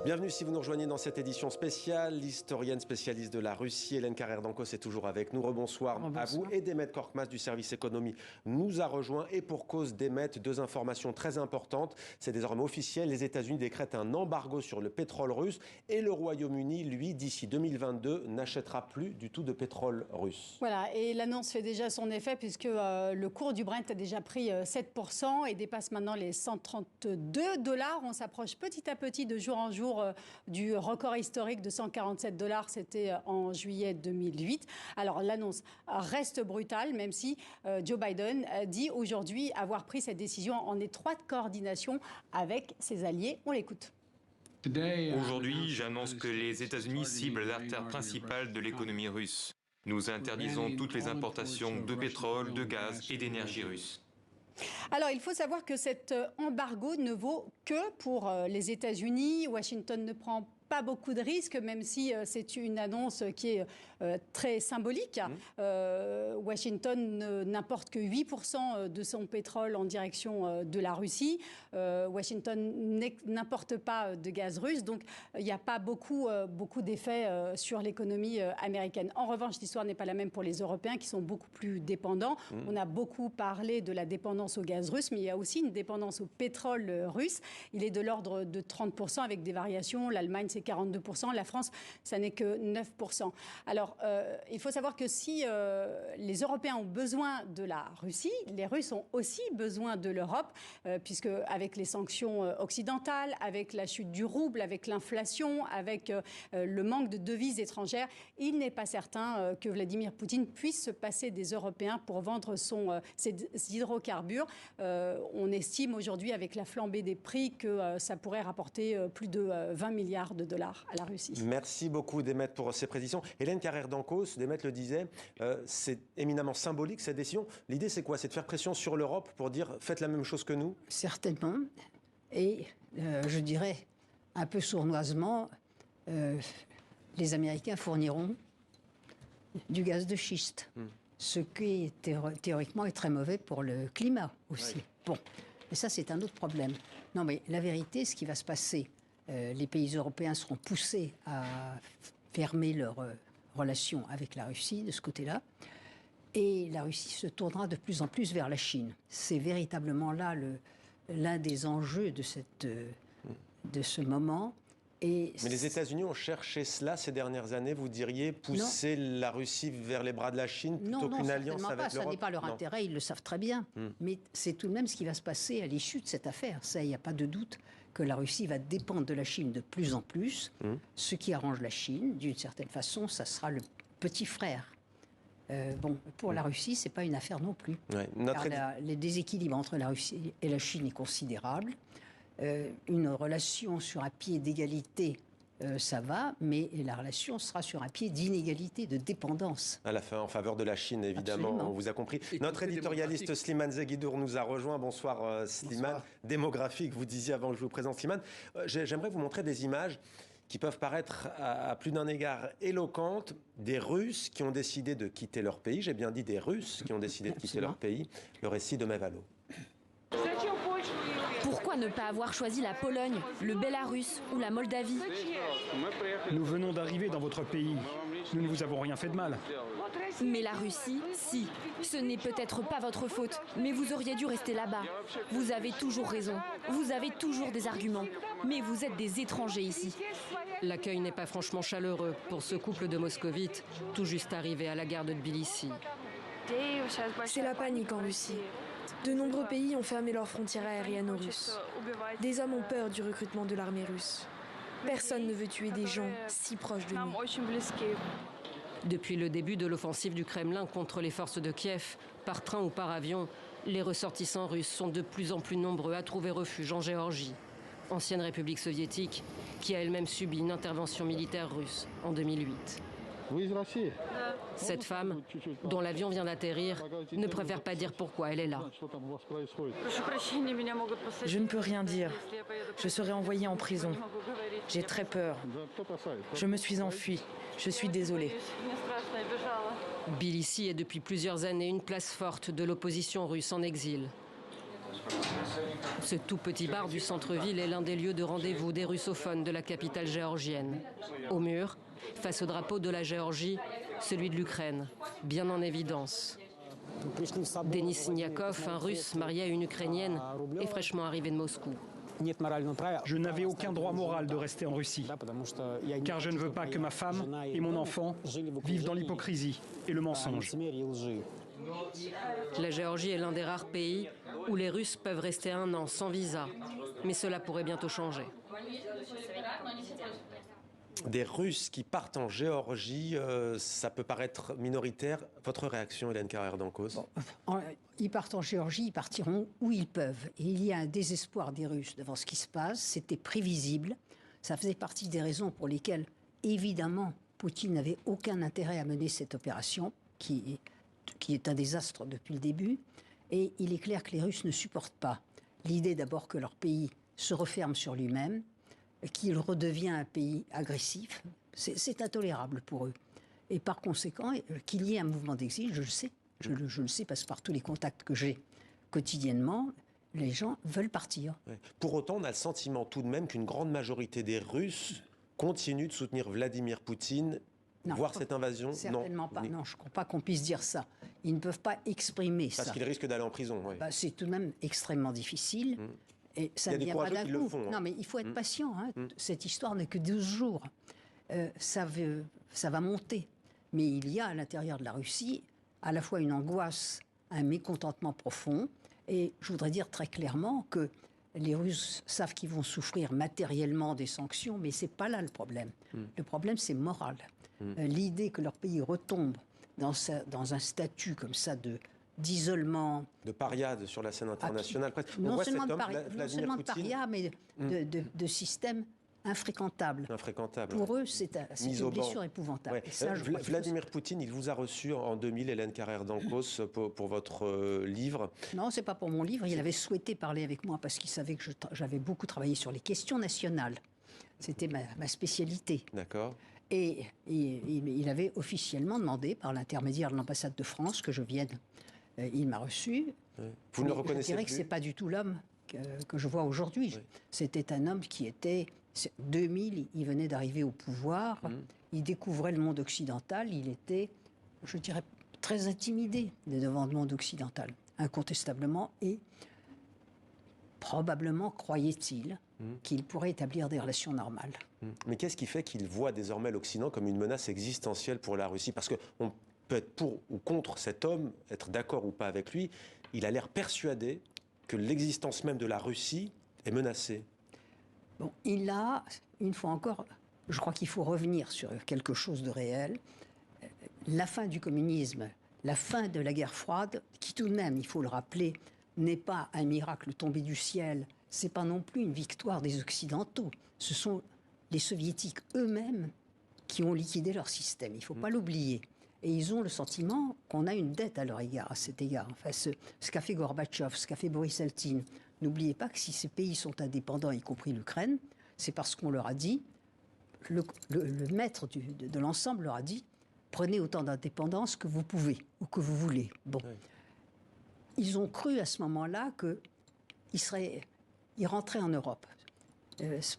Bienvenue si vous nous rejoignez dans cette édition spéciale. L'historienne spécialiste de la Russie, Hélène Carrère-Dancos, est toujours avec nous. Rebonsoir à vous. Et Demet Korkmaz du service économie nous a rejoint. Et pour cause, Demet, deux informations très importantes. C'est désormais officiel. Les États-Unis décrètent un embargo sur le pétrole russe. Et le Royaume-Uni, lui, d'ici 2022, n'achètera plus du tout de pétrole russe. Voilà, et l'annonce fait déjà son effet puisque le cours du Brent a déjà pris 7% et dépasse maintenant les 132 $. On s'approche petit à petit de jour en jour du record historique de 147 $. C'était en juillet 2008. Alors l'annonce reste brutale, même si Joe Biden dit aujourd'hui avoir pris cette décision en étroite coordination avec ses alliés. On l'écoute. Aujourd'hui, j'annonce que les États-Unis ciblent l'artère principale de l'économie russe. Nous interdisons toutes les importations de pétrole, de gaz et d'énergie russe. Alors, il faut savoir que cet embargo ne vaut que pour les États-Unis. Washington ne prend pas beaucoup de risques, même si c'est une annonce qui est très symbolique. Washington n'importe que 8% de son pétrole en direction de la Russie. Washington n'importe pas de gaz russe, donc il n'y a pas beaucoup d'effets sur l'économie américaine. En revanche, l'histoire n'est pas la même pour les Européens qui sont beaucoup plus dépendants. On a beaucoup parlé de la dépendance au gaz russe, mais il y a aussi une dépendance au pétrole russe. Il est de l'ordre de 30% avec des variations. L'Allemagne, c'est 42%. La France, ça n'est que 9%. Alors, il faut savoir que si les Européens ont besoin de la Russie, les Russes ont aussi besoin de l'Europe, puisque avec les sanctions occidentales, avec la chute du rouble, avec l'inflation, avec le manque de devises étrangères, il n'est pas certain que Vladimir Poutine puisse se passer des Européens pour vendre ses hydrocarbures. On estime aujourd'hui, avec la flambée des prix, que ça pourrait rapporter plus de 20 milliards de dollars à la Russie. Merci beaucoup, Demet, pour ces précisions. Hélène Carrère-Dancos, Demet le disait, c'est éminemment symbolique cette décision. L'idée, c'est quoi? C'est de faire pression sur l'Europe pour dire faites la même chose que nous? Certainement. Et je dirais un peu sournoisement, les Américains fourniront du gaz de schiste. Ce qui théoriquement est très mauvais pour le climat aussi. Oui. Bon, mais ça c'est un autre problème. Non mais la vérité, ce qui va se passer, les pays européens seront poussés à fermer leurs relations avec la Russie de ce côté-là, et la Russie se tournera de plus en plus vers la Chine. C'est véritablement là l'un des enjeux de ce moment. Mais les États-Unis ont cherché cela ces dernières années, vous diriez, pousser la Russie vers les bras de la Chine plutôt qu'une alliance avec l'Europe? Ça n'est pas leur intérêt, ils le savent très bien. Mais c'est tout de même ce qui va se passer à l'issue de cette affaire. Ça, il n'y a pas de doute que la Russie va dépendre de la Chine de plus en plus. Ce qui arrange la Chine, d'une certaine façon, ça sera le petit frère. Bon, pour la Russie, ce n'est pas une affaire non plus. Ouais, le déséquilibre entre la Russie et la Chine est considérable. Une relation sur un pied d'égalité, ça va, mais la relation sera sur un pied d'inégalité, de dépendance. À la fin, en faveur de la Chine, évidemment, absolument. On vous a compris. Notre éditorialiste Slimane Zeghidour nous a rejoint. Bonsoir Slimane. Bonsoir. Démographique, vous disiez avant que je vous présente Slimane. J'aimerais vous montrer des images qui peuvent paraître à plus d'un égard éloquentes, des Russes qui ont décidé de quitter leur pays. J'ai bien dit des Russes qui ont décidé de quitter leur pays. Le récit de Mevalo. Pourquoi ne pas avoir choisi la Pologne, le Bélarus ou la Moldavie? Nous venons d'arriver dans votre pays. Nous ne vous avons rien fait de mal. Mais la Russie, si. Ce n'est peut-être pas votre faute, mais vous auriez dû rester là-bas. Vous avez toujours raison. Vous avez toujours des arguments. Mais vous êtes des étrangers ici. L'accueil n'est pas franchement chaleureux pour ce couple de moscovites, tout juste arrivé à la gare de Tbilissi. C'est la panique en Russie. De nombreux pays ont fermé leurs frontières aériennes aux Russes. Des hommes ont peur du recrutement de l'armée russe. Personne ne veut tuer des gens si proches de nous. Depuis le début de l'offensive du Kremlin contre les forces de Kiev, par train ou par avion, les ressortissants russes sont de plus en plus nombreux à trouver refuge en Géorgie, ancienne république soviétique, qui a elle-même subi une intervention militaire russe en 2008. Cette femme, dont l'avion vient d'atterrir, ne préfère pas dire pourquoi elle est là. Je ne peux rien dire. Je serai envoyée en prison. J'ai très peur. Je me suis enfuie. Je suis désolée. Tbilissi est depuis plusieurs années une place forte de l'opposition russe en exil. Ce tout petit bar du centre-ville est l'un des lieux de rendez-vous des russophones de la capitale géorgienne. Au mur, face au drapeau de la Géorgie, celui de l'Ukraine, bien en évidence. Denis Siniakov, un Russe marié à une Ukrainienne, est fraîchement arrivé de Moscou. Je n'avais aucun droit moral de rester en Russie, car je ne veux pas que ma femme et mon enfant vivent dans l'hypocrisie et le mensonge. La Géorgie est l'un des rares pays où les Russes peuvent rester 1 an sans visa, mais cela pourrait bientôt changer. Des Russes qui partent en Géorgie, ça peut paraître minoritaire. Votre réaction, Hélène Carrère-Dancos? Ils partent en Géorgie, ils partiront où ils peuvent. Et il y a un désespoir des Russes devant ce qui se passe. C'était prévisible. Ça faisait partie des raisons pour lesquelles, évidemment, Poutine n'avait aucun intérêt à mener cette opération, qui est un désastre depuis le début. Et il est clair que les Russes ne supportent pas l'idée d'abord que leur pays se referme sur lui-même, qu'il redevient un pays agressif. C'est intolérable pour eux. Et par conséquent, qu'il y ait un mouvement d'exil, je le sais. Je le sais parce que par tous les contacts que j'ai quotidiennement, les gens veulent partir. Ouais. Pour autant, on a le sentiment tout de même qu'une grande majorité des Russes continuent de soutenir Vladimir Poutine, voire cette invasion. Certainement pas. Non, je ne crois pas qu'on puisse dire ça. Ils ne peuvent pas exprimer ça. Parce qu'ils risquent d'aller en prison. Oui. C'est tout de même extrêmement difficile. Et ça ne vient pas d'un coup. Non, mais il faut être patient. Cette histoire n'est que 12 jours. Ça va monter. Mais il y a à l'intérieur de la Russie à la fois une angoisse, un mécontentement profond. Et je voudrais dire très clairement que les Russes savent qu'ils vont souffrir matériellement des sanctions, mais ce n'est pas là le problème. Le problème, c'est moral. L'idée que leur pays retombe dans un statut comme ça d'isolement. De pariade sur la scène internationale. Non seulement de paria, mais de système infréquentable. Pour eux, c'est une blessure épouvantable. Ouais. Ça, Vladimir Poutine, il vous a reçu en 2000, Hélène Carrère-Dancos, pour votre livre. Non, c'est pas pour mon livre. Il avait souhaité parler avec moi parce qu'il savait que j'avais beaucoup travaillé sur les questions nationales. C'était ma spécialité. D'accord. Et il avait officiellement demandé, par l'intermédiaire de l'ambassade de France, que je vienne. Il m'a reçu. Vous ne le reconnaissez plus? Je dirais que ce n'est pas du tout l'homme que je vois aujourd'hui. Oui. C'était un homme qui était... 2000, il venait d'arriver au pouvoir, il découvrait le monde occidental, il était, je dirais, très intimidé devant le monde occidental, incontestablement, et probablement croyait-il qu'il pourrait établir des relations normales. Mais qu'est-ce qui fait qu'il voit désormais l'Occident comme une menace existentielle pour la Russie? Parce qu'on peut être pour ou contre cet homme, être d'accord ou pas avec lui, il a l'air persuadé que l'existence même de la Russie est menacée. Bon, il a, une fois encore, je crois qu'il faut revenir sur quelque chose de réel. La fin du communisme, la fin de la guerre froide, qui tout de même, il faut le rappeler, n'est pas un miracle tombé du ciel, c'est pas non plus une victoire des Occidentaux. Ce sont les Soviétiques eux-mêmes qui ont liquidé leur système, il ne faut pas l'oublier. Et ils ont le sentiment qu'on a une dette à leur égard, à cet égard. Enfin, ce qu'a fait Gorbatchev, ce qu'a fait Boris Eltsine. N'oubliez pas que si ces pays sont indépendants, y compris l'Ukraine, c'est parce qu'on leur a dit, le maître de l'ensemble leur a dit, prenez autant d'indépendance que vous pouvez ou que vous voulez. Bon. Oui. Ils ont cru à ce moment-là qu'ils rentraient en Europe.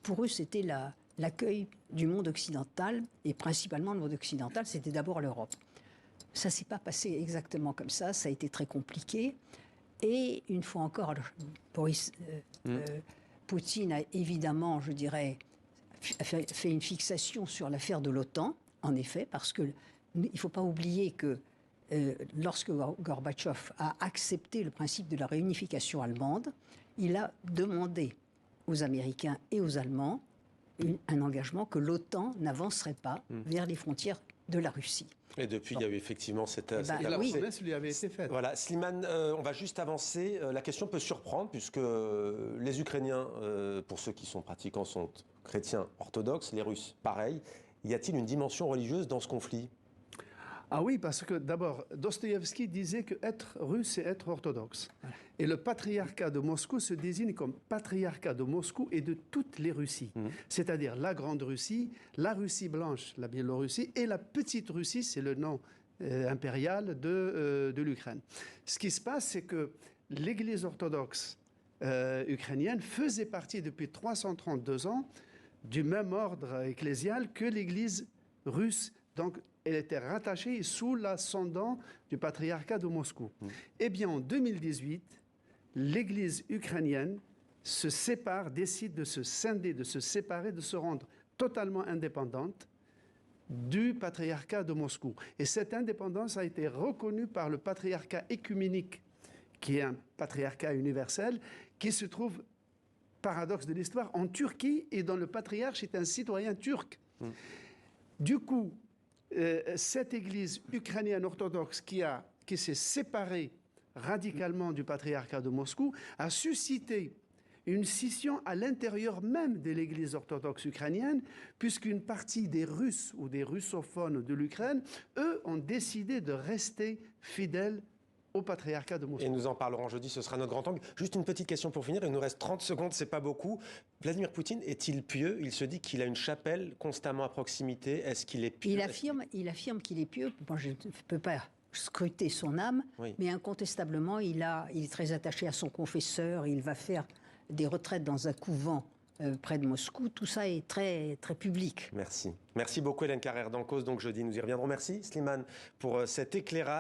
Pour eux, c'était l'accueil du monde occidental, et principalement le monde occidental, c'était d'abord l'Europe. Ça ne s'est pas passé exactement comme ça, ça a été très compliqué. Et une fois encore, Poutine a évidemment, je dirais, fait une fixation sur l'affaire de l'OTAN, en effet, parce qu'il ne faut pas oublier que lorsque Gorbatchev a accepté le principe de la réunification allemande, il a demandé aux Américains et aux Allemands un engagement que l'OTAN n'avancerait pas vers les frontières de la Russie. Et depuis, il y a eu effectivement cette... la promesse lui avait été faite. Voilà, Slimane, on va juste avancer. La question peut surprendre, puisque les Ukrainiens, pour ceux qui sont pratiquants, sont chrétiens orthodoxes, les Russes, pareil. Y a-t-il une dimension religieuse dans ce conflit ? Ah oui, parce que d'abord, Dostoïevski disait que être russe, c'est être orthodoxe. Et le patriarcat de Moscou se désigne comme patriarcat de Moscou et de toutes les Russies. C'est-à-dire la Grande Russie, la Russie blanche, la Biélorussie, et la Petite Russie, c'est le nom impérial de l'Ukraine. Ce qui se passe, c'est que l'Église orthodoxe ukrainienne faisait partie depuis 332 ans du même ordre ecclésial que l'Église russe. Donc, elle était rattachée sous l'ascendant du patriarcat de Moscou. Eh bien, en 2018, l'Église ukrainienne se sépare, décide de se scinder, de se séparer, de se rendre totalement indépendante du patriarcat de Moscou. Et cette indépendance a été reconnue par le patriarcat écuménique, qui est un patriarcat universel, qui se trouve, paradoxe de l'histoire, en Turquie, et dont le patriarche est un citoyen turc. Du coup, cette église ukrainienne orthodoxe qui s'est séparée radicalement du patriarcat de Moscou a suscité une scission à l'intérieur même de l'église orthodoxe ukrainienne, puisqu'une partie des Russes ou des russophones de l'Ukraine, eux, ont décidé de rester fidèles au patriarcat de Moscou. Et nous en parlerons jeudi, ce sera notre grand angle. Juste une petite question pour finir, il nous reste 30 secondes, c'est pas beaucoup. Vladimir Poutine est-il pieux? Il se dit qu'il a une chapelle constamment à proximité. Est-ce qu'il est pieux? Il affirme qu'il est pieux. Moi, je ne peux pas scruter son âme, oui. Mais incontestablement, il est très attaché à son confesseur. Il va faire des retraites dans un couvent près de Moscou. Tout ça est très, très public. Merci. Merci beaucoup Hélène Carrère d'Encausse. Donc jeudi, nous y reviendrons. Merci Slimane pour cet éclairage.